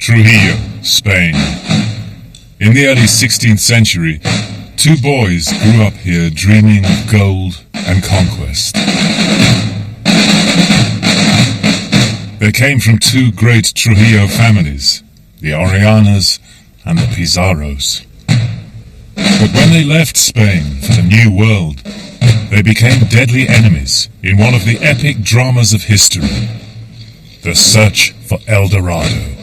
Trujillo, Spain. In the early 16th century, two boys grew up here dreaming of gold and conquest. They came from two great Trujillo families, the Orellanas and the Pizarros. But when they left Spain for the New World, they became deadly enemies in one of the epic dramas of history, the search for El Dorado.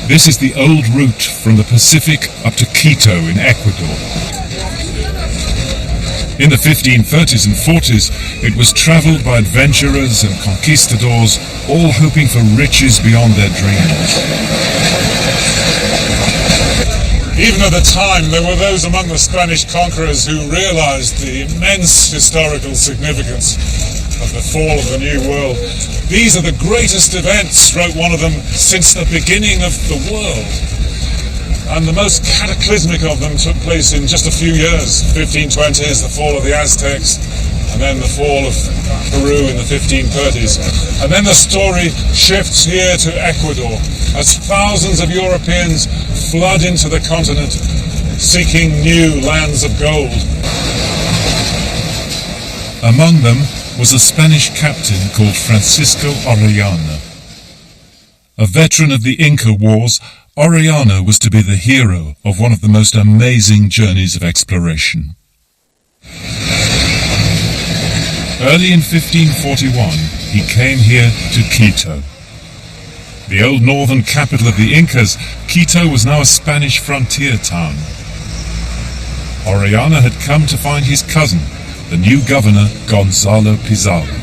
This is the old route from the Pacific up to Quito in Ecuador. In the 1530s and 40s, it was travelled by adventurers and conquistadors, all hoping for riches beyond their dreams. Even at the time, there were those among the Spanish conquerors who realized the immense historical significance of the fall of the New World. These are the greatest events, wrote one of them, since the beginning of the world. And the most cataclysmic of them took place in just a few years. 1520s, the fall of the Aztecs, and then the fall of Peru in the 1530s. And then the story shifts here to Ecuador, as thousands of Europeans flood into the continent, seeking new lands of gold. Among them was a Spanish captain called Francisco Orellana. A veteran of the Inca Wars, Orellana was to be the hero of one of the most amazing journeys of exploration. Early in 1541, he came here to Quito. The old northern capital of the Incas, Quito was now a Spanish frontier town. Orellana had come to find his cousin, the new governor, Gonzalo Pizarro.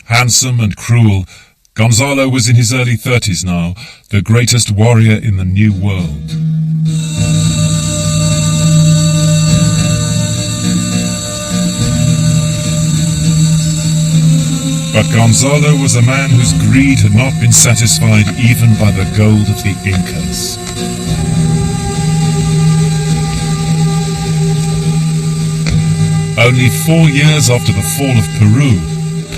Handsome and cruel, Gonzalo was in his early 30s now, the greatest warrior in the New World. But Gonzalo was a man whose greed had not been satisfied even by the gold of the Incas. Only 4 years after the fall of Peru,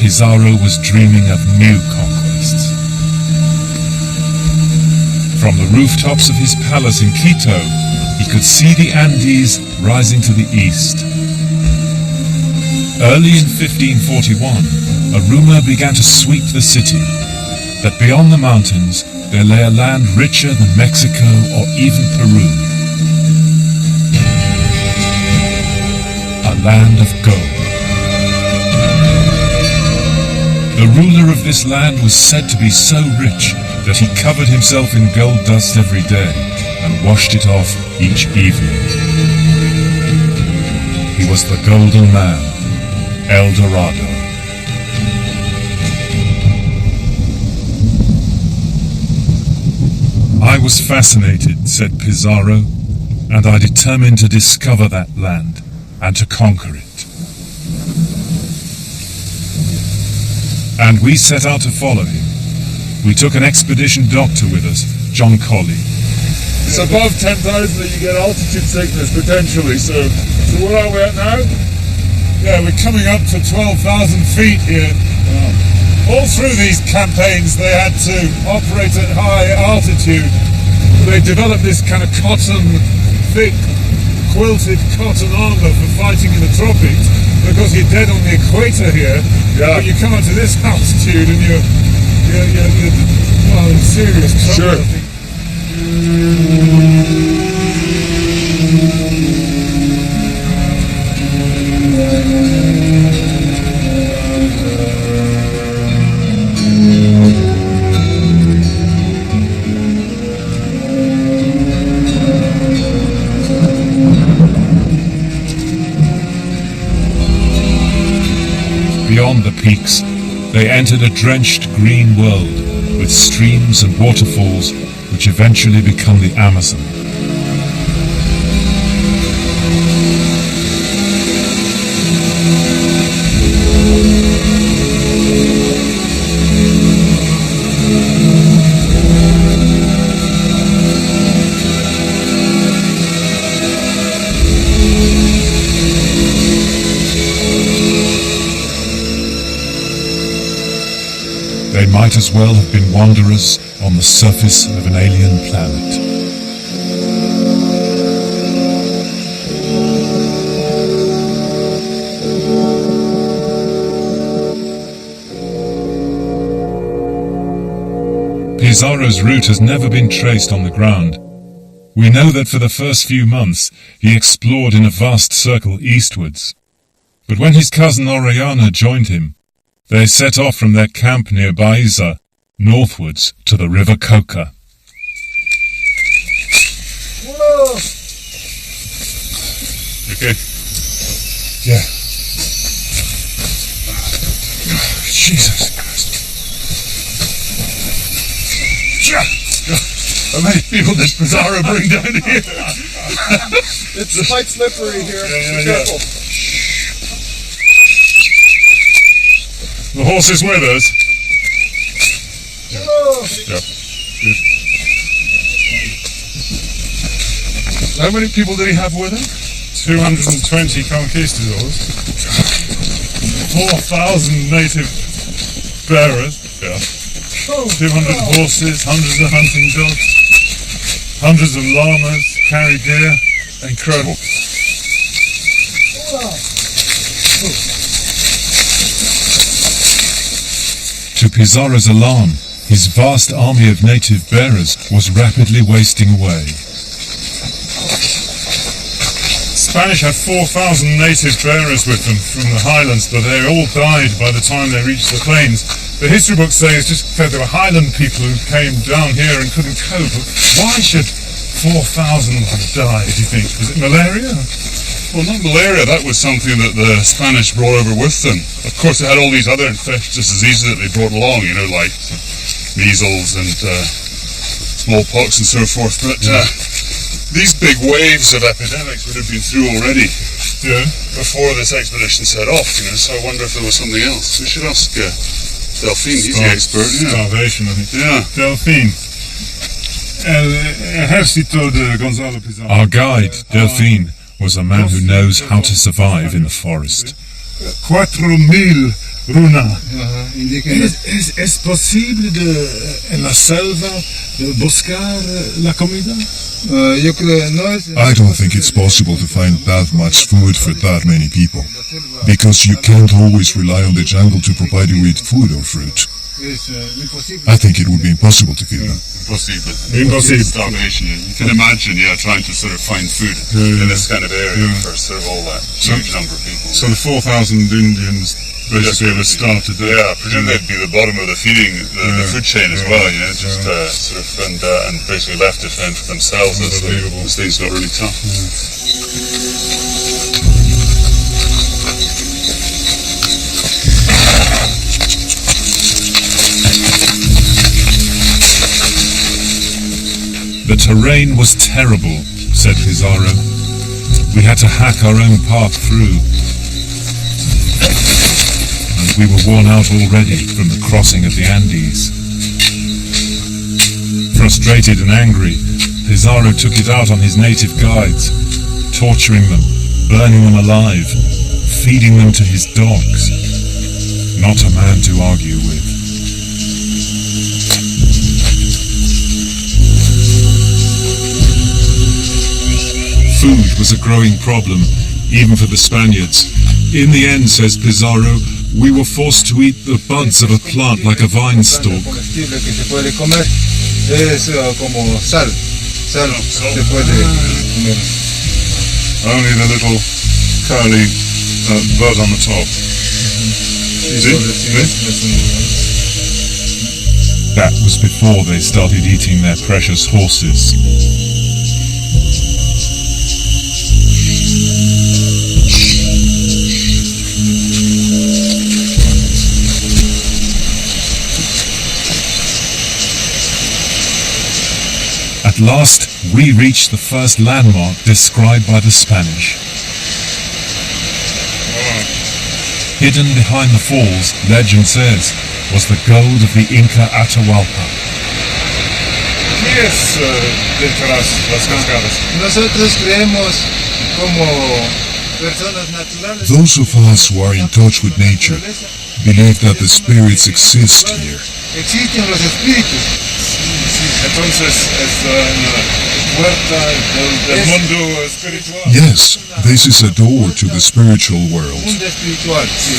Pizarro was dreaming of new conquests. From the rooftops of his palace in Quito, he could see the Andes rising to the east. Early in 1541, a rumor began to sweep the city that beyond the mountains there lay a land richer than Mexico or even Peru. A land of gold. The ruler of this land was said to be so rich that he covered himself in gold dust every day and washed it off each evening. He was the Golden Man, El Dorado. I was fascinated, said Pizarro, and I determined to discover that land and to conquer it. And we set out to follow him. We took an expedition doctor with us, John Colley. It's above 10,000 that you get altitude sickness, potentially, so where are we at now? Yeah, we're coming up to 12,000 feet here. All through these campaigns, they had to operate at high altitude. They developed this kind of thick, quilted cotton armor for fighting in the tropics, because you're dead on the equator here. Yeah. But you come up to this altitude and you're well, in serious trouble. Sure. Beyond the peaks, they entered a drenched green world with streams and waterfalls which eventually become the Amazon. They might as well have been wanderers on the surface of an alien planet. Pizarro's route has never been traced on the ground. We know that for the first few months he explored in a vast circle eastwards. But when his cousin Orellana joined him, they set off from their camp near Baeza, northwards to the river Coca. Whoa! Okay. Yeah. Jesus Christ. How many people did Pizarro bring down here? It's quite slippery here. Yeah. Be careful. The horse is with us. Yep. Good. How many people did he have with him? 220 conquistadors. 4,000 native bearers. Yeah. 200 horses, hundreds of hunting dogs, hundreds of llamas, carry gear. Incredible. To Pizarro's alarm, his vast army of native bearers was rapidly wasting away. Spanish had 4,000 native bearers with them from the highlands, but they all died by the time they reached the plains. The history books say it's just that there were highland people who came down here and couldn't cope. Why should 4,000 have died, do you think? Was it malaria? Well, not malaria. That was something that the Spanish brought over with them. Of course, they had all these other infectious diseases that they brought along, like measles and smallpox and so forth. But these big waves of epidemics would have been through already before this expedition set off. So I wonder if there was something else. We should ask Delphine. He's the expert. Starvation, I think. Yeah. Delphine. El ejército de Gonzalo Pizarro. Our guide, Delphine, was a man who knows how to survive in the forest. 4,000 runa. ¿Es posible en la selva de buscar la comida? I don't think it's possible to find that much food for that many people, because you can't always rely on the jungle to provide you with food or fruit. I think it would be impossible to kill them. Impossible. Starvation. You can imagine, trying to sort of find food in this kind of area for sort of all that huge number of people. So the 4,000 Indians basically were started there. Yeah, presumably they'd be the bottom of the feeding, the food chain as well, just sort of, and basically left to fend for themselves as things got really tough. The terrain was terrible, said Pizarro. We had to hack our own path through. And we were worn out already from the crossing of the Andes. Frustrated and angry, Pizarro took it out on his native guides, torturing them, burning them alive, feeding them to his dogs. Not a man to argue with. Food was a growing problem, even for the Spaniards. In the end, says Pizarro, we were forced to eat the buds of a plant like a vine stalk. Only the little curly bird on the top. See? That was before they started eating their precious horses. At last, we reached the first landmark described by the Spanish. Hidden behind the falls, legend says, was the gold of the Inca Atahualpa. ¿Qué es detrás las cascadas? Nosotros creemos como personas naturales. Those of us who are in touch with nature believe that the spirits exist here. Existen los espíritus. Entonces es una puerta del mundo espiritual. Yes, this is a door to the spiritual world. Mundo espiritual, sí.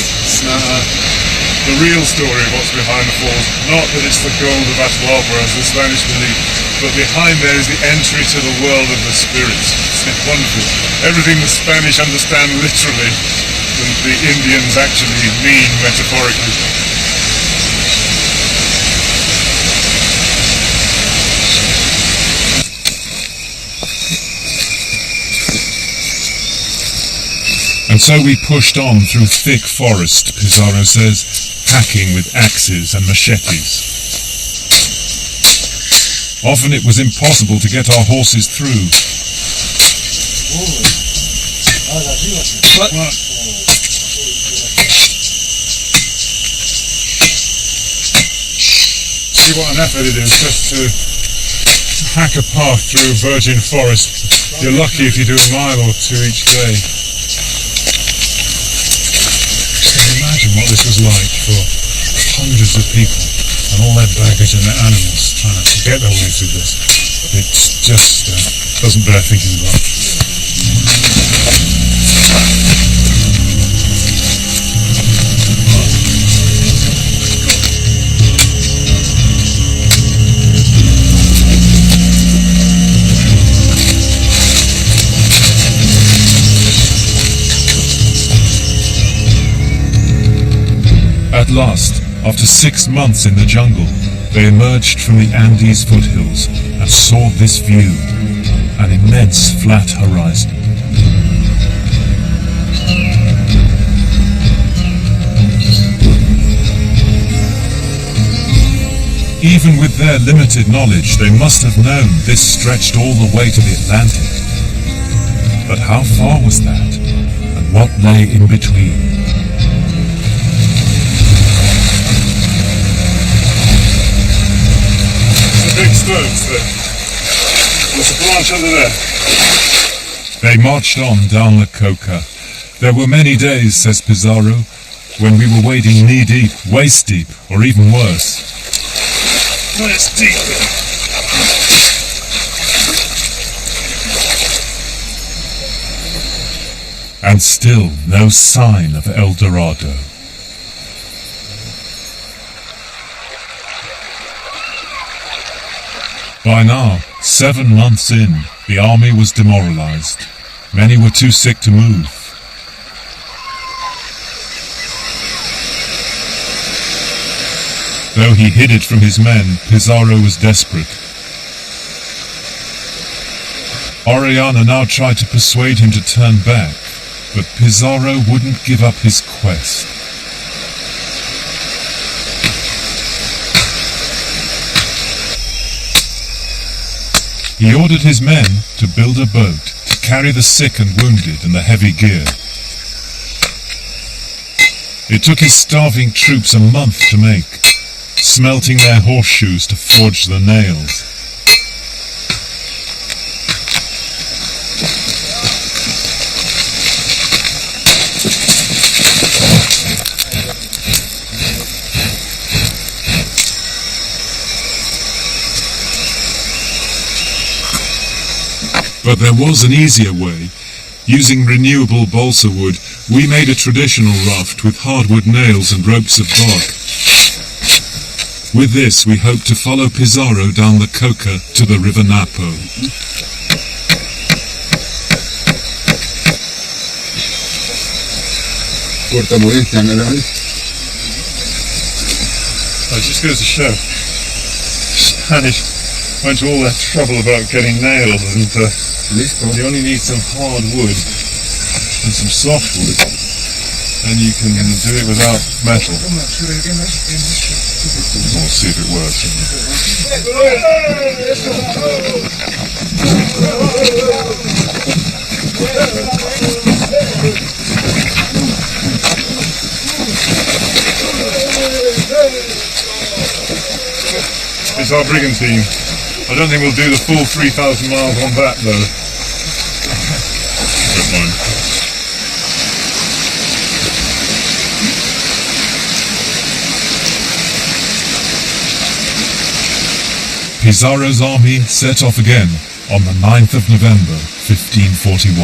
The real story of what's behind the falls, not that it's the gold of Atahualpa as the Spanish believe, but behind there is the entry to the world of the spirits. It's wonderful. Everything the Spanish understand literally, the Indians actually mean metaphorically. And so we pushed on through thick forest, Pizarro says, hacking with axes and machetes. Often it was impossible to get our horses through. See what an effort it is just to hack a path through virgin forest. You're lucky if you do a mile or two each day. Imagine what this was like for hundreds of people and all their baggage and their animals trying to get their way through this. It just doesn't bear thinking about. At last, after 6 months in the jungle, they emerged from the Andes foothills and saw this view, an immense flat horizon. Even with their limited knowledge, they must have known this stretched all the way to the Atlantic. But how far was that, and what lay in between? Big stones there. There's a branch under there. They marched on down the Coca. There were many days, says Pizarro, when we were wading knee-deep, waist-deep, or even worse. Well, it's deep there. And still no sign of El Dorado. By now, 7 months in, the army was demoralized. Many were too sick to move. Though he hid it from his men, Pizarro was desperate. Orellana now tried to persuade him to turn back, but Pizarro wouldn't give up his quest. He ordered his men to build a boat to carry the sick and wounded and the heavy gear. It took his starving troops a month to make, smelting their horseshoes to forge the nails. But there was an easier way. Using renewable balsa wood, we made a traditional raft with hardwood nails and ropes of bark. With this, we hoped to follow Pizarro down the Coca to the River Napo. It just goes to show, Spanish went to all that trouble about getting nails, and you only need some hard wood and some soft wood, and you can do it without metal. We'll see if it works. It's our brigantine. I don't think we'll do the full 3,000 miles on that though. Don't mind. Pizarro's army set off again on the 9th of November, 1541.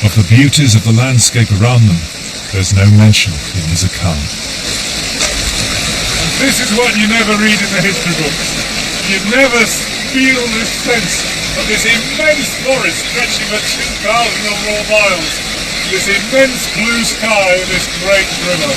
Of the beauties of the landscape around them, there's no mention in his account. This is what you never read in the history books. You never feel this sense of this immense forest stretching for 2,000 or more miles, this immense blue sky, this great river.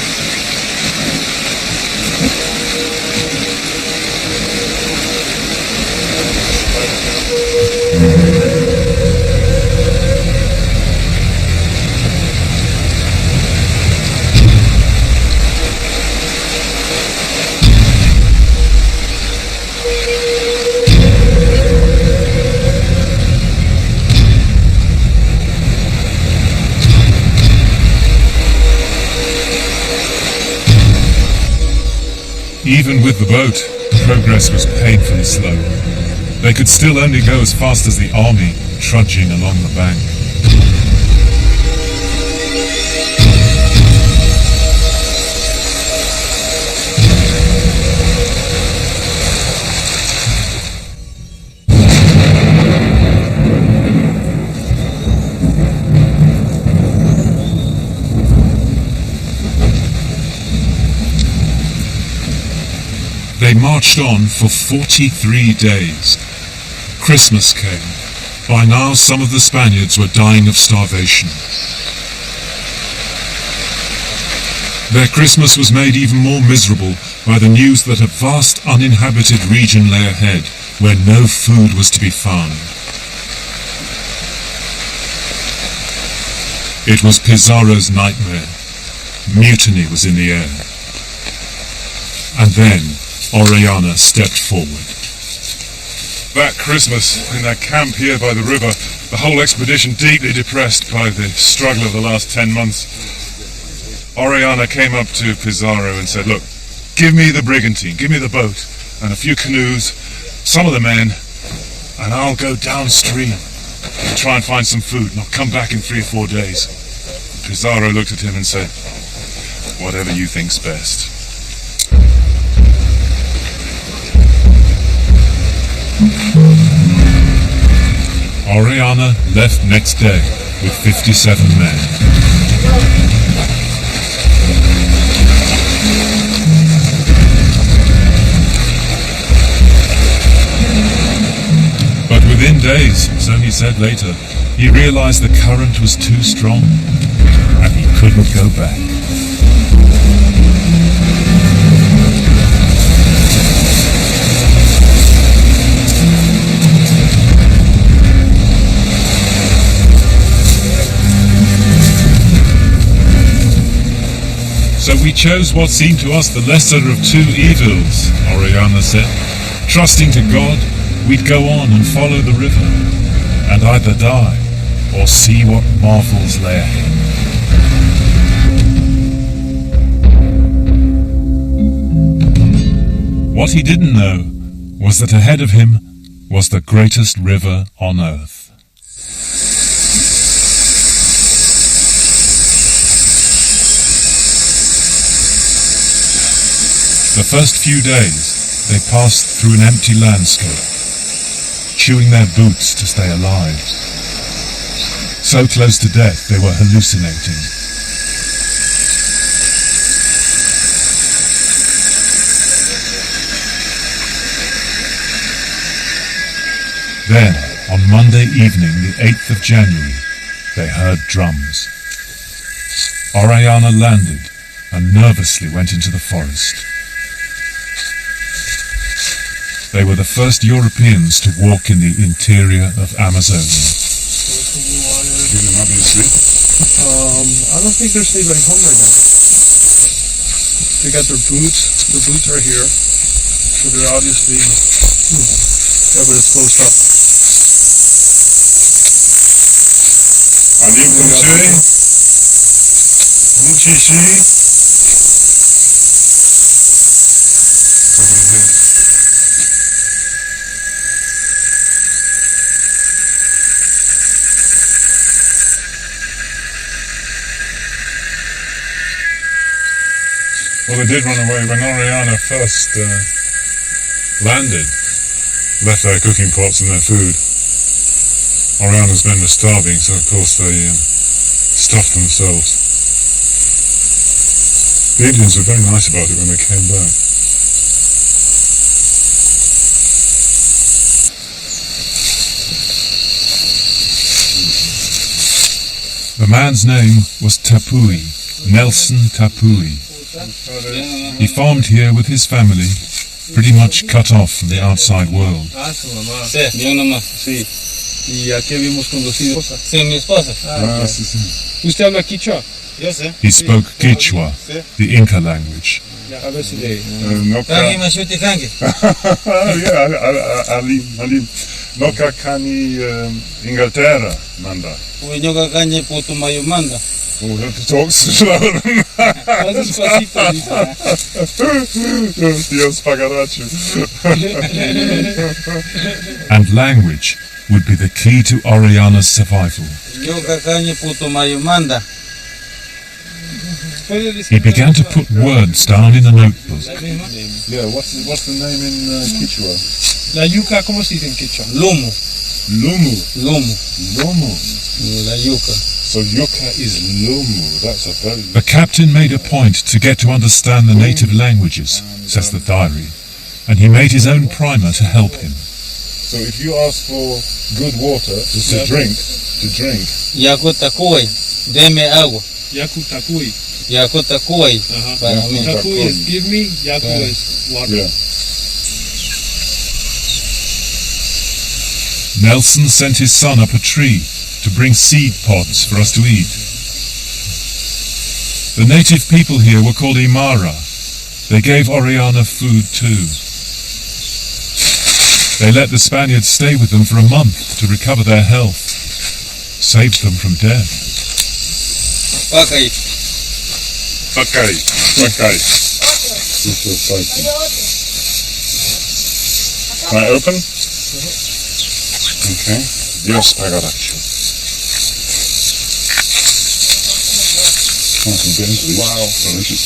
Even with the boat, progress was painfully slow. They could still only go as fast as the army trudging along the bank. They marched on for 43 days. Christmas came. By now some of the Spaniards were dying of starvation. Their Christmas was made even more miserable by the news that a vast uninhabited region lay ahead, where no food was to be found. It was Pizarro's nightmare. Mutiny was in the air. And then Orellana stepped forward. That Christmas, in that camp here by the river, the whole expedition deeply depressed by the struggle of the last 10 months, Orellana came up to Pizarro and said, "Look, give me the brigantine, give me the boat, and a few canoes, some of the men, and I'll go downstream and try and find some food, and I'll come back in 3 or 4 days." Pizarro looked at him and said, "Whatever you think's best." Orellana left next day with 57 men. But within days, so he said later, he realized the current was too strong and he couldn't go back. So we chose what seemed to us the lesser of two evils, Orellana said. Trusting to God, we'd go on and follow the river, and either die or see what marvels lay ahead. What he didn't know was that ahead of him was the greatest river on earth. The first few days, they passed through an empty landscape, chewing their boots to stay alive. So close to death, they were hallucinating. Then, on Monday evening, the 8th of January, they heard drums. Oriana landed and nervously went into the forest. They were the first Europeans to walk in the interior of Amazonia. You might be asleep. I don't think they're staying home right now. They got their boots. The boots are here. So they're obviously, everybody's closed up. Alim Kumche. Muchishi. Over here. Well, they did run away when Oriana first landed, left their cooking pots and their food. Oriana's men were starving, so of course they stuffed themselves. The Indians were very nice about it when they came back. The man's name was Tapui, Nelson Tapui. He farmed here with his family, pretty much cut off from the outside world. Su mamá. Sí, bien nomás. Sí. ¿Y a qué habíamos conducido? Sí, mi esposa. Sí, sí. ¿Usted habla quichua? Yo sé. He spoke Quechua, the Inca language. A ver si le... Alim. Noka kani Inglaterra, manda. Uñoga caña puto mayo manda. Oh, you have to talk slower. Dios pagarachu. And language would be the key to Oriana's survival. Uñoga caña puto mayo manda. He began to put words down in a notebook. Yeah, what's the name in Quechua? La yuca, ¿cómo se dice en quechua? Lomo. Lomu. La yuca. So yucca is Lomu. That's a very... The captain made a point to get to understand the native languages, says the diary, and he made his own primer to help him. So if you ask for good water to drink. Yakutakui, deme agua. Yakutakui. Para mí. Takui is give me, yaku is water. Yeah. Nelson sent his son up a tree to bring seed pods for us to eat. The native people here were called Imara. They gave Oriana food too. They let the Spaniards stay with them for a month to recover their health, saved them from death. Pakai. Can I open? Okay. Dios pagarachu. Wow, delicious.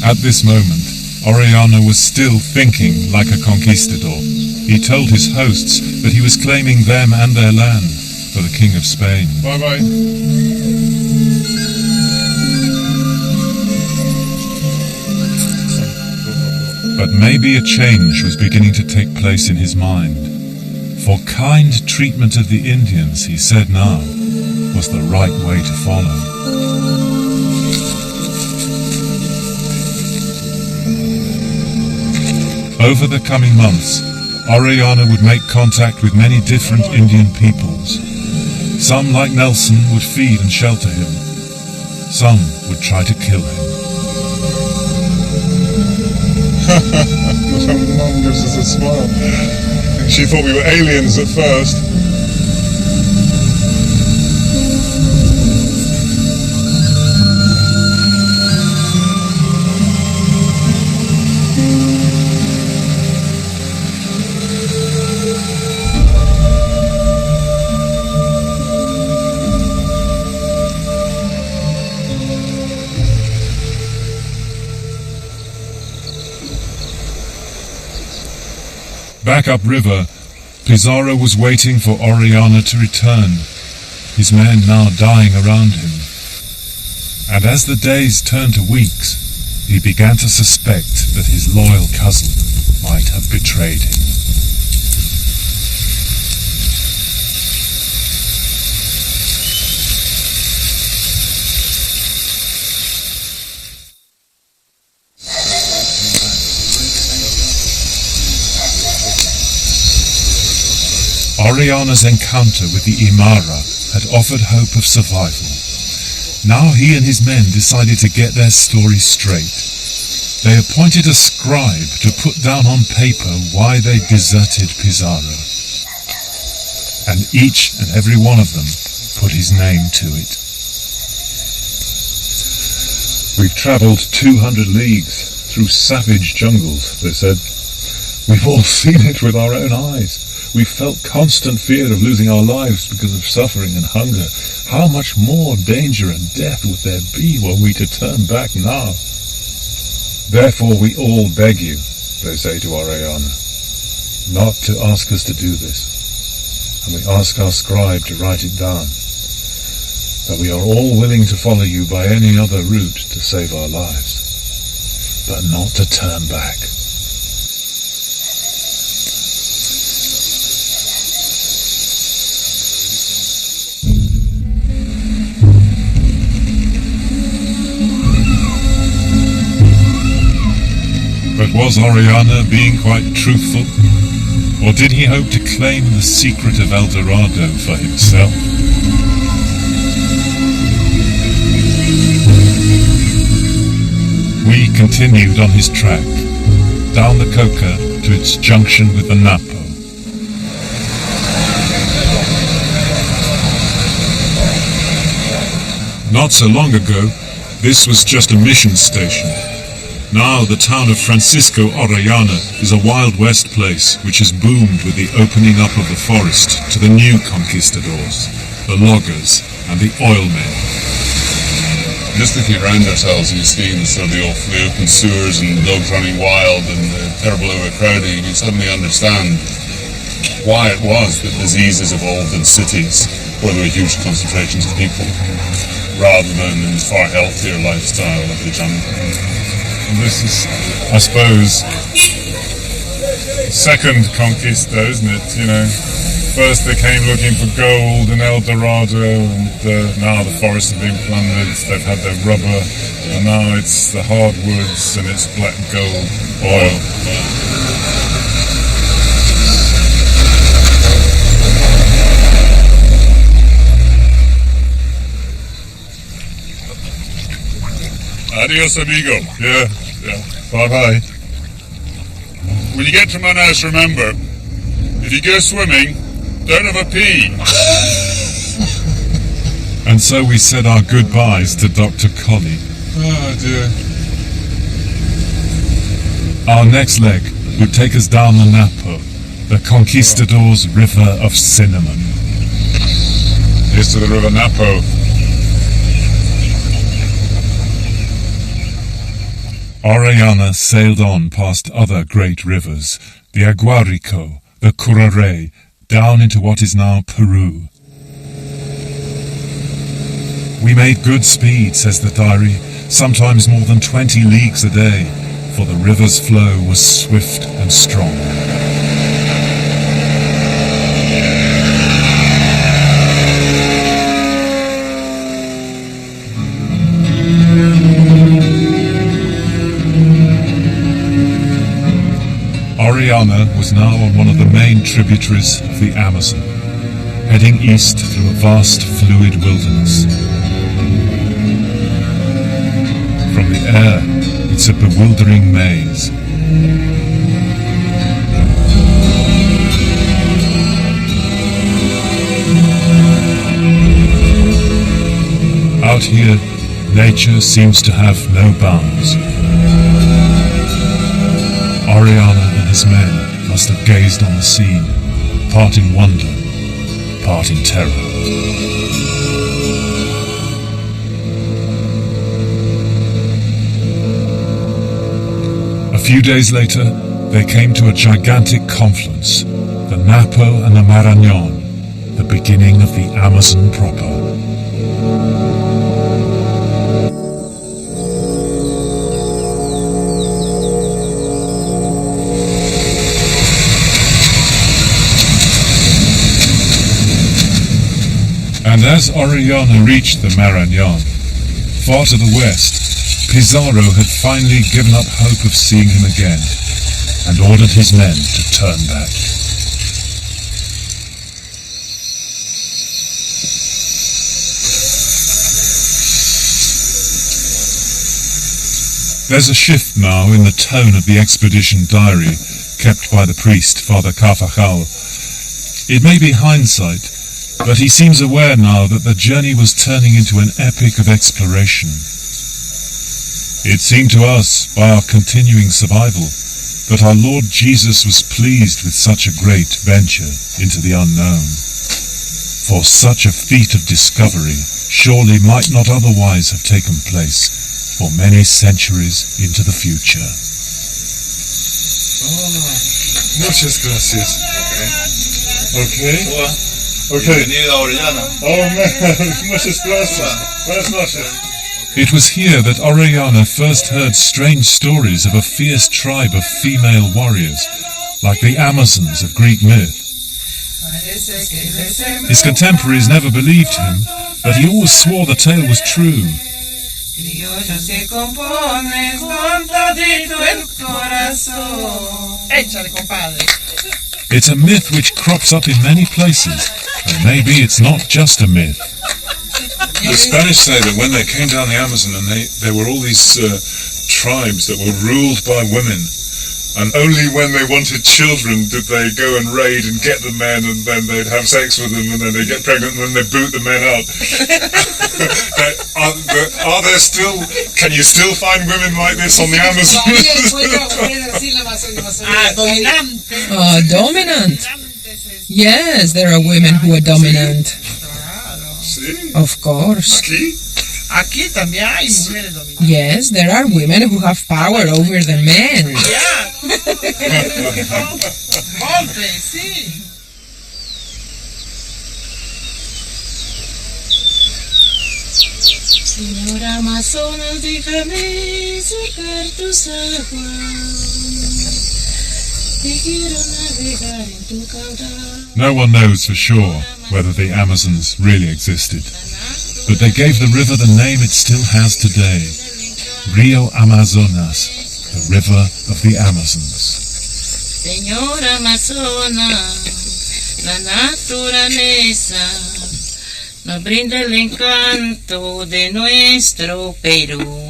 At this moment, Oriana was still thinking like a conquistador. He told his hosts that he was claiming them and their land for the King of Spain. Bye-bye. But maybe a change was beginning to take place in his mind. For kind treatment of the Indians, he said now, was the right way to follow. Over the coming months, Oriana would make contact with many different Indian peoples. Some, like Nelson, would feed and shelter him. Some would try to kill him. Mum gives us a smile. She thought we were aliens at first. Back upriver, Pizarro was waiting for Oriana to return, his men now dying around him. And as the days turned to weeks, he began to suspect that his loyal cousin might have betrayed him. Oriana's encounter with the Imara had offered hope of survival. Now he and his men decided to get their story straight. They appointed a scribe to put down on paper why they deserted Pizarro. And each and every one of them put his name to it. We've travelled 200 leagues through savage jungles, they said. We've all seen it with our own eyes. We felt constant fear of losing our lives because of suffering and hunger. How much more danger and death would there be were we to turn back now? Therefore we all beg you, they say to Oriana, not to ask us to do this. And we ask our scribe to write it down, that we are all willing to follow you by any other route to save our lives, but not to turn back. But was Oriana being quite truthful? Or did he hope to claim the secret of El Dorado for himself? We continued on his track, down the Coca to its junction with the Napo. Not so long ago, this was just a mission station. Now the town of Francisco Orellana is a Wild West place which has boomed with the opening up of the forest to the new conquistadors, the loggers and the oil men. Just looking around ourselves and you see the open sewers and dogs running wild and the terrible overcrowding, you suddenly understand why it was that diseases evolved in cities where there were huge concentrations of people, rather than in the far healthier lifestyle of the jungle. This is, I suppose, second conquista, isn't it? You know, first they came looking for gold in El Dorado, and now the forests have been plundered. They've had their rubber, and now it's the hardwoods and it's black gold oil. Adios, amigo. Yeah. Bye-bye. When you get to Manaus, remember, if you go swimming, don't have a pee. And so we said our goodbyes to Dr. Colley. Oh, dear. Our next leg would take us down the Napo, the Conquistadors' River of Cinnamon. Here's to the River Napo. Orellana sailed on past other great rivers, the Aguarico, the Curare, down into what is now Peru. We made good speed, says the diary, sometimes more than 20 leagues a day, for the river's flow was swift and strong. Oriana was now on one of the main tributaries of the Amazon, heading east through a vast fluid wilderness. From the air, it's a bewildering maze. Out here, nature seems to have no bounds. Oriana and his men must have gazed on the scene, part in wonder, part in terror. A few days later, they came to a gigantic confluence, the Napo and the Marañón, the beginning of the Amazon proper. And as Orellana reached the Marañón, far to the west, Pizarro had finally given up hope of seeing him again, and ordered his men to turn back. There's a shift now in the tone of the expedition diary kept by the priest, Father Carvajal. It may be hindsight, but he seems aware now that the journey was turning into an epic of exploration. It seemed to us, by our continuing survival, that our Lord Jesus was pleased with such a great venture into the unknown. For such a feat of discovery surely might not otherwise have taken place for many centuries into the future. Muchas gracias. Okay. Okay. Bienvenida, Orellana. Oh man, muchas gracias. Buenas noches. It was here that Orellana first heard strange stories of a fierce tribe of female warriors, like the Amazons of Greek myth. His contemporaries never believed him, but he always swore the tale was true. It's a myth which crops up in many places, and maybe it's not just a myth. The Spanish say that when they came down the Amazon and there were all these tribes that were ruled by women, and only when they wanted children did they go and raid and get the men, and then they'd have sex with them, and then they'd get pregnant, and then they'd boot the men out. Are there still, can you still find women like this on the Amazon? Dominant. Yes, there are women who are dominant. Of course. Aquí también hay mujeres dominantes. Yes, there are women who have power over the men. Golpe, sí. Señora Amazonas, déjame sacar tus aguas. Te quiero navegar en tu caudal. No one knows for sure whether the Amazons really existed, but they gave the river the name it still has today, Rio Amazonas, the river of the Amazons. Señora Amazona, la naturaleza nos brinda el encanto de nuestro Perú.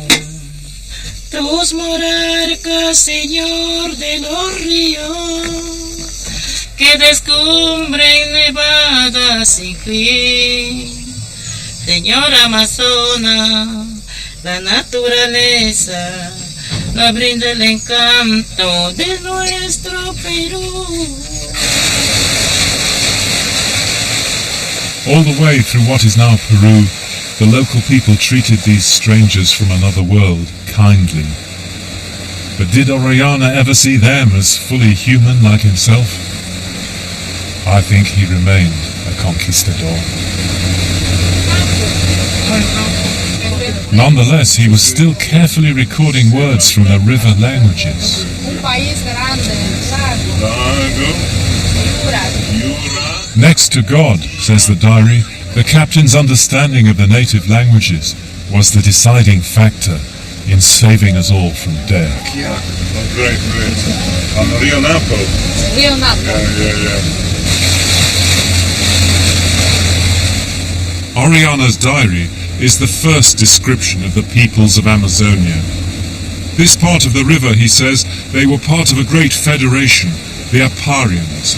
Tus monarcas, Señor de los ríos, que descubren nevadas sin fin. Señora Amazona, la naturaleza nos brinda el encanto de nuestro Perú. All the way through what is now Peru, the local people treated these strangers from another world kindly. But did Orellana ever see them as fully human like himself? I think he remained a conquistador. Nonetheless, he was still carefully recording words from the river languages. Next to God, says the diary, the captain's understanding of the native languages was the deciding factor in saving us all from death. Great. On the Rio Napo. Rio Napo. Orellana's diary is the first description of the peoples of Amazonia. This part of the river, he says, they were part of a great federation, the Aparians.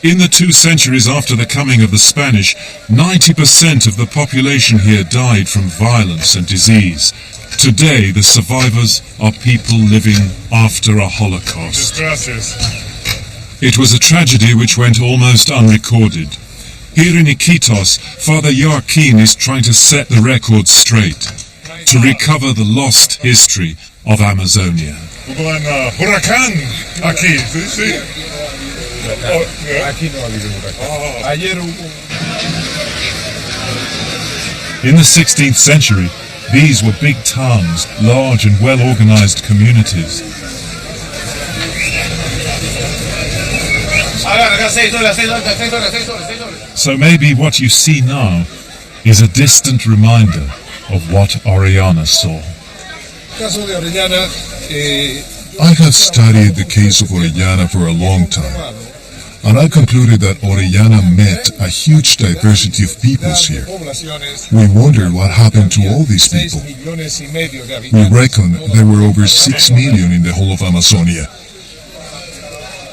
In the 2 centuries after the coming of the Spanish, 90% of the population here died from violence and disease. Today, the survivors are people living after a Holocaust. It was a tragedy which went almost unrecorded. Here in Iquitos, Father Joaquin is trying to set the record straight, to recover the lost history of Amazonia. Hubo un huracán aquí, sí. Aquí no ha habido huracán. Ayer hubo. In the 16th century, these were big towns, large and well-organized communities. So maybe what you see now is a distant reminder of what Orellana saw. I have studied the case of Orellana for a long time, and I concluded that Orellana met a huge diversity of peoples here. We wondered what happened to all these people. We reckon there were over 6 million in the whole of Amazonia.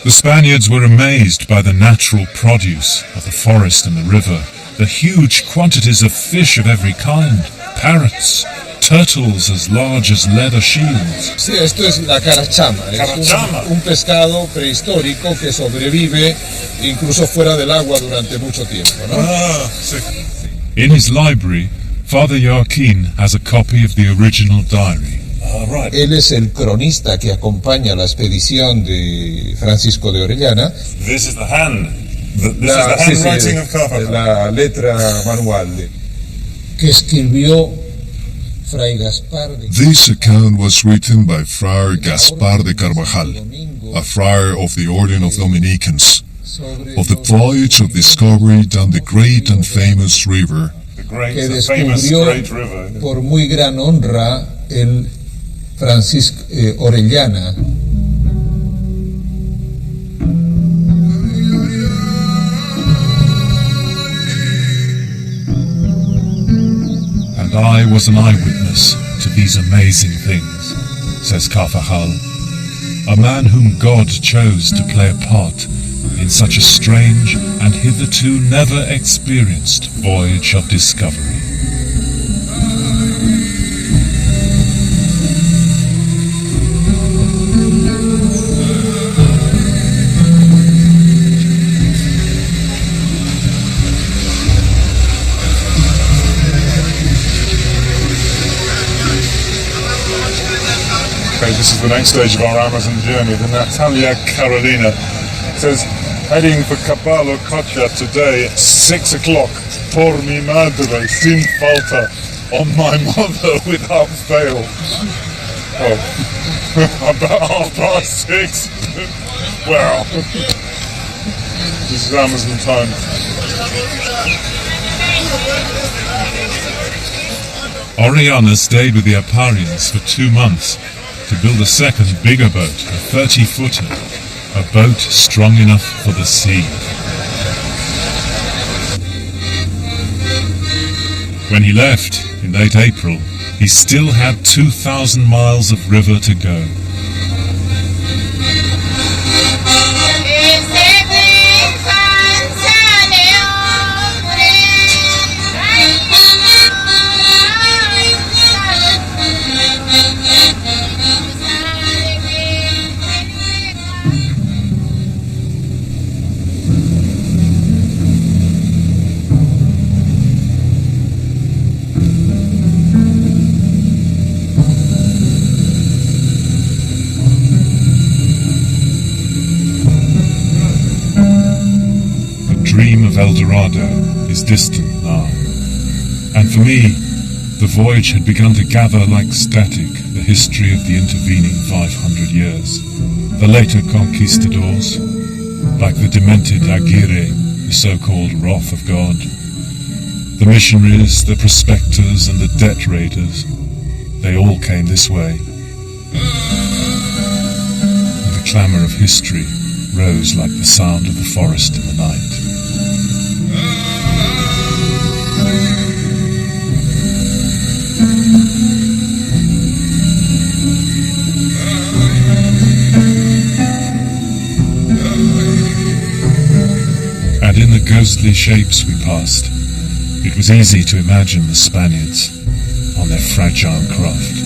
The Spaniards were amazed by the natural produce of the forest and the river, the huge quantities of fish of every kind, parrots, turtles as large as leather shields. Sí, esto es la carachama. Es un pescado prehistórico que sobrevive incluso fuera del agua durante mucho tiempo, ¿no? In his library, Father Joaquin has a copy of the original diary. Right. Él es el cronista que acompaña la expedición de Francisco de Orellana. This is the hand. This is the handwriting of Carvajal. La letra manual que escribió Fray Gaspar de... This account was written by Friar Gaspar de Carvajal, a friar of the Order of Dominicans, of the voyage of discovery down the great and famous river, que descubrió por muy gran honra el Francisco Orellana. And I was an eyewitness to these amazing things, says Carvajal, a man whom God chose to play a part in such a strange and hitherto never experienced voyage of discovery. This is the next stage of our Amazon journey, the Natalia Carolina. It says, heading for Caballo Cocha today at 6 o'clock. Por mi madre, sin falta. On my mother, without fail. Oh, about 6:30. Well, this is Amazon time. Orellana stayed with the Aparians for 2 months to build a second, bigger boat, a 30-footer, a boat strong enough for the sea. When he left, in late April, he still had 2,000 miles of river to go. El Dorado is distant now, and for me, the voyage had begun to gather like static the history of the intervening 500 years. The later Conquistadors, like the demented Aguirre, the so-called wrath of God, the missionaries, the prospectors, and the debt raiders, they all came this way. And the clamour of history rose like the sound of the forest in the night. And in the ghostly shapes we passed, it was easy to imagine the Spaniards on their fragile craft.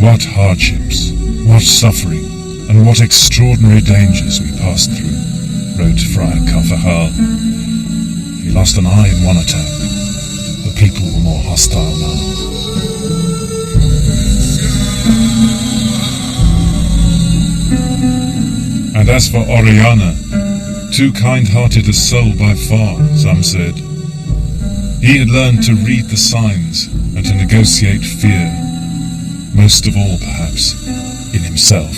What hardships, what suffering, and what extraordinary dangers we passed through, wrote Friar Carvajal. He lost an eye in one attack. The people were more hostile now. And as for Orellana, too kind-hearted a soul by far, some said, he had learned to read the signs and to negotiate fear. most of all, perhaps, in himself.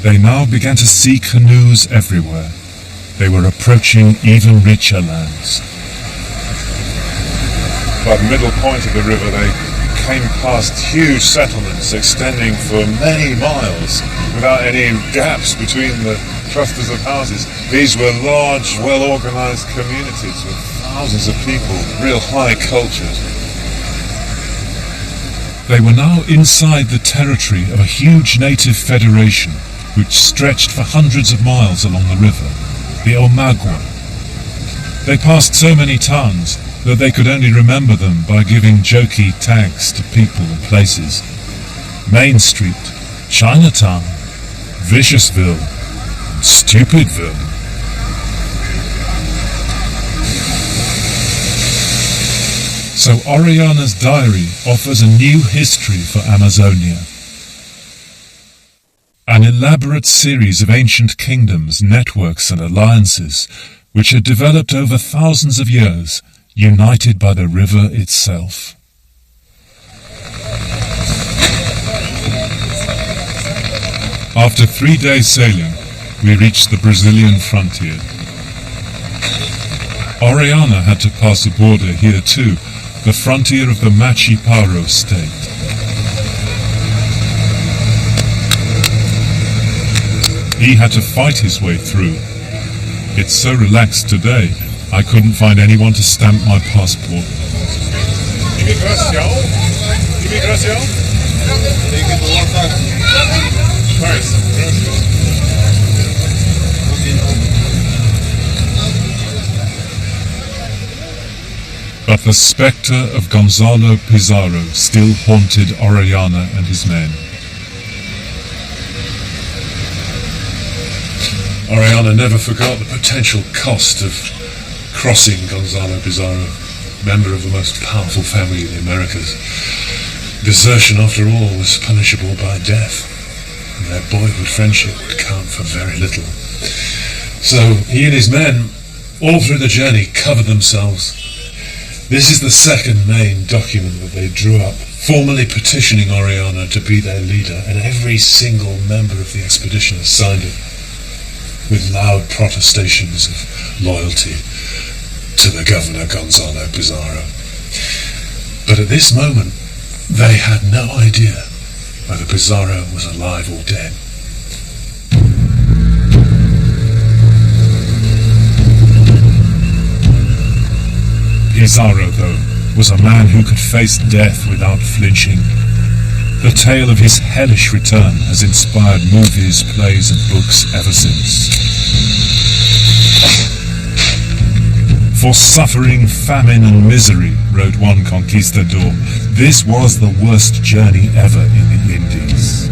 They now began to see canoes everywhere. They were approaching even richer lands. By the middle point of the river, they came past huge settlements extending for many miles without any gaps between the clusters of houses. These were large, well-organized communities with thousands of people, real high culture. They were now inside the territory of a huge native federation which stretched for hundreds of miles along the river, the Omagua. They passed so many towns that they could only remember them by giving jokey tags to people and places. Main Street, Chinatown, Viciousville, and Stupidville. So Orellana's diary offers a new history for Amazonia. An elaborate series of ancient kingdoms, networks and alliances which had developed over thousands of years, united by the river itself. After 3 days sailing, we reached the Brazilian frontier. Orellana had to pass a border here too, the frontier of the Machiparo state. He had to fight his way through. It's so relaxed today, I couldn't find anyone to stamp my passport. Imigração? Imigração? But the spectre of Gonzalo Pizarro still haunted Orellana and his men. Orellana never forgot the potential cost of crossing Gonzalo Pizarro, member of the most powerful family in the Americas. Desertion, after all, was punishable by death, and their boyhood friendship would count for very little. So he and his men, all through the journey, covered themselves. This is the second main document that they drew up, formally petitioning Orellana to be their leader, and every single member of the expedition has signed it, with loud protestations of loyalty to the governor Gonzalo Pizarro. But at this moment, they had no idea whether Pizarro was alive or dead. Pizarro, though, was a man who could face death without flinching. The tale of his hellish return has inspired movies, plays and books ever since. For suffering, famine and misery, wrote one conquistador, this was the worst journey ever in the Indies.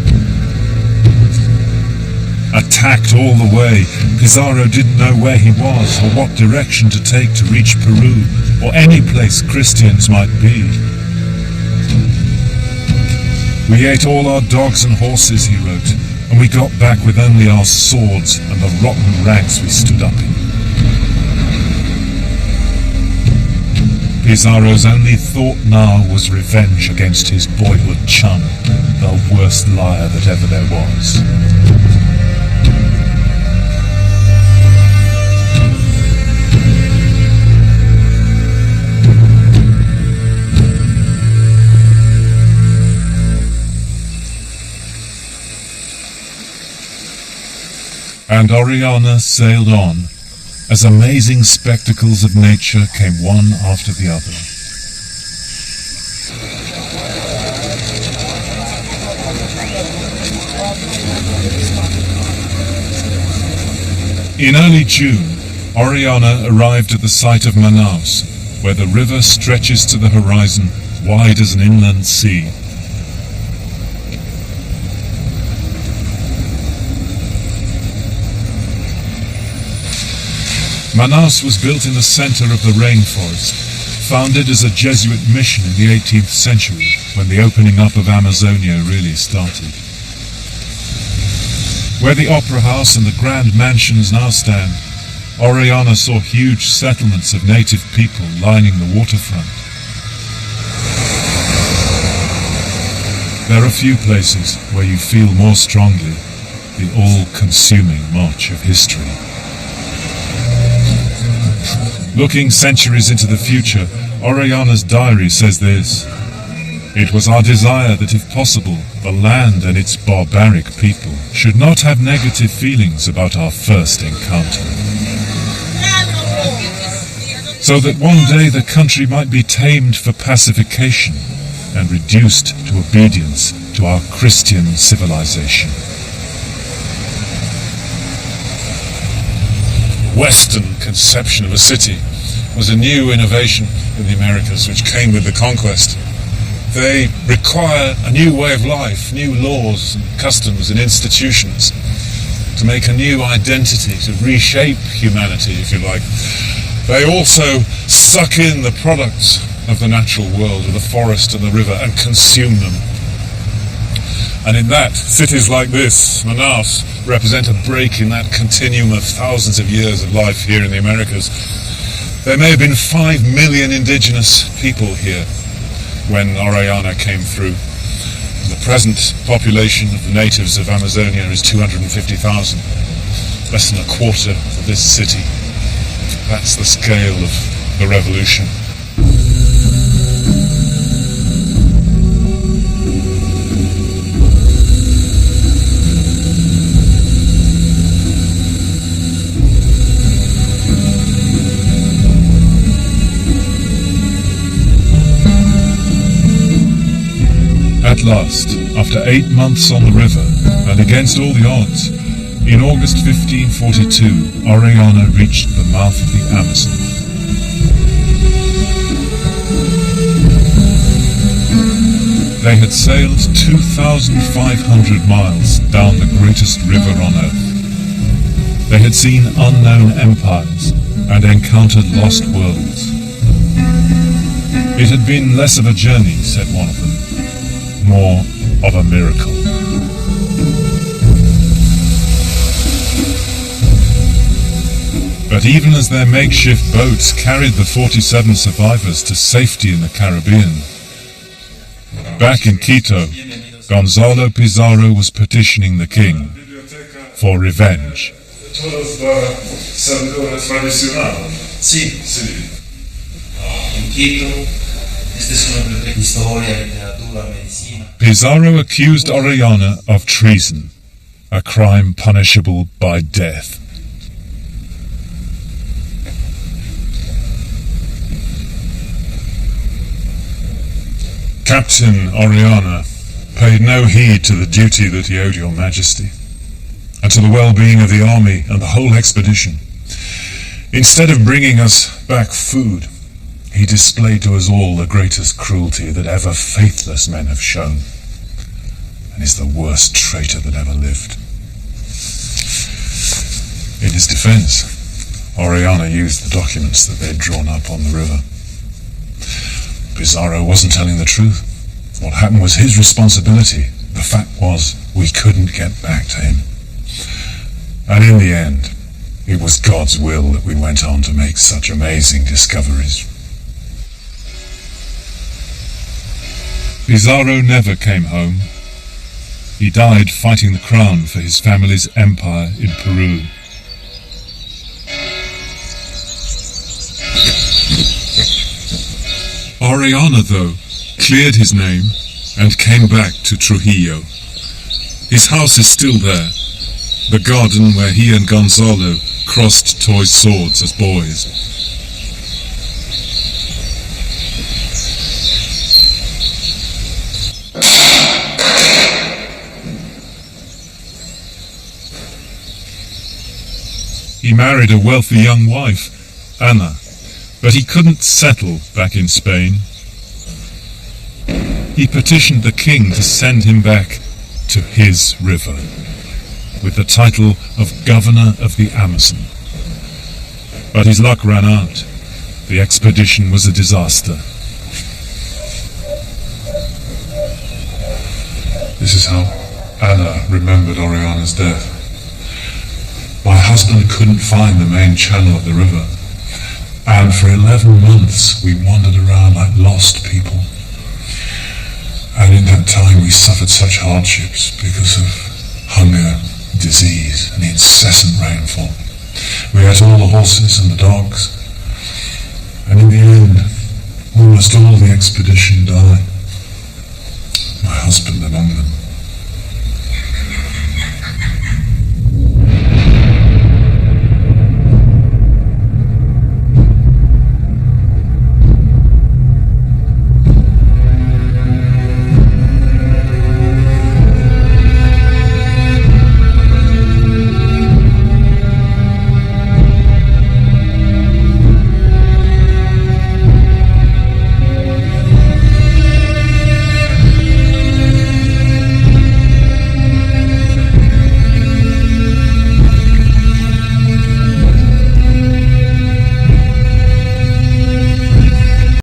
Attacked all the way, Pizarro didn't know where he was or what direction to take to reach Peru or any place Christians might be. We ate all our dogs and horses, he wrote, and we got back with only our swords and the rotten rags we stood up in. Pizarro's only thought now was revenge against his boyhood chum, the worst liar that ever there was. And Orellana sailed on, as amazing spectacles of nature came one after the other. In early June, Orellana arrived at the site of Manaus, where the river stretches to the horizon, wide as an inland sea. Manaus was built in the center of the rainforest, founded as a Jesuit mission in the 18th century, when the opening up of Amazonia really started. Where the opera house and the grand mansions now stand, Orellana saw huge settlements of native people lining the waterfront. There are few places where you feel more strongly the all-consuming march of history. Looking centuries into the future, Orellana's diary says this: "It was our desire that, if possible, the land and its barbaric people should not have negative feelings about our first encounter, so that one day the country might be tamed for pacification and reduced to obedience to our Christian civilization." Western conception of a city was a new innovation in the Americas which came with the conquest. They require a new way of life, new laws and customs and institutions to make a new identity, to reshape humanity, if you like. They also suck in the products of the natural world, of the forest and the river, and consume them. And in that, cities like this, Manaus, represent a break in that continuum of thousands of years of life here in the Americas. There may have been 5 million indigenous people here when Orellana came through. The present population of the natives of Amazonia is 250,000, less than a quarter of this city. That's the scale of the revolution. At last, after 8 months on the river, and against all the odds, in August 1542, Orellana reached the mouth of the Amazon. They had sailed 2,500 miles down the greatest river on earth. They had seen unknown empires and encountered lost worlds. It had been less of a journey, said one of them, more of a miracle. But even as their makeshift boats carried the 47 survivors to safety in the Caribbean, back in Quito, Gonzalo Pizarro was petitioning the king for revenge. Pizarro accused Orellana of treason, a crime punishable by death. Captain Orellana paid no heed to the duty that he owed your majesty, and to the well-being of the army and the whole expedition. Instead of bringing us back food, he displayed to us all the greatest cruelty that ever faithless men have shown, and is the worst traitor that ever lived. In his defense, Orellana used the documents that they'd drawn up on the river. Pizarro wasn't telling the truth. What happened was his responsibility. The fact was, we couldn't get back to him. And in the end, it was God's will that we went on to make such amazing discoveries. Pizarro never came home. He died fighting the crown for his family's empire in Peru. Orellana, though, cleared his name and came back to Trujillo. His house is still there, the garden where he and Gonzalo crossed toy swords as boys. He married a wealthy young wife, Ana, but he couldn't settle back in Spain. He petitioned the king to send him back to his river, with the title of Governor of the Amazon. But his luck ran out. The expedition was a disaster. This is how Ana remembered Orellana's death. My husband couldn't find the main channel of the river, and for 11 months we wandered around like lost people. And in that time we suffered such hardships because of hunger, disease, and the incessant rainfall. We ate all the horses and the dogs, and in the end, almost all the expedition died. My husband among them.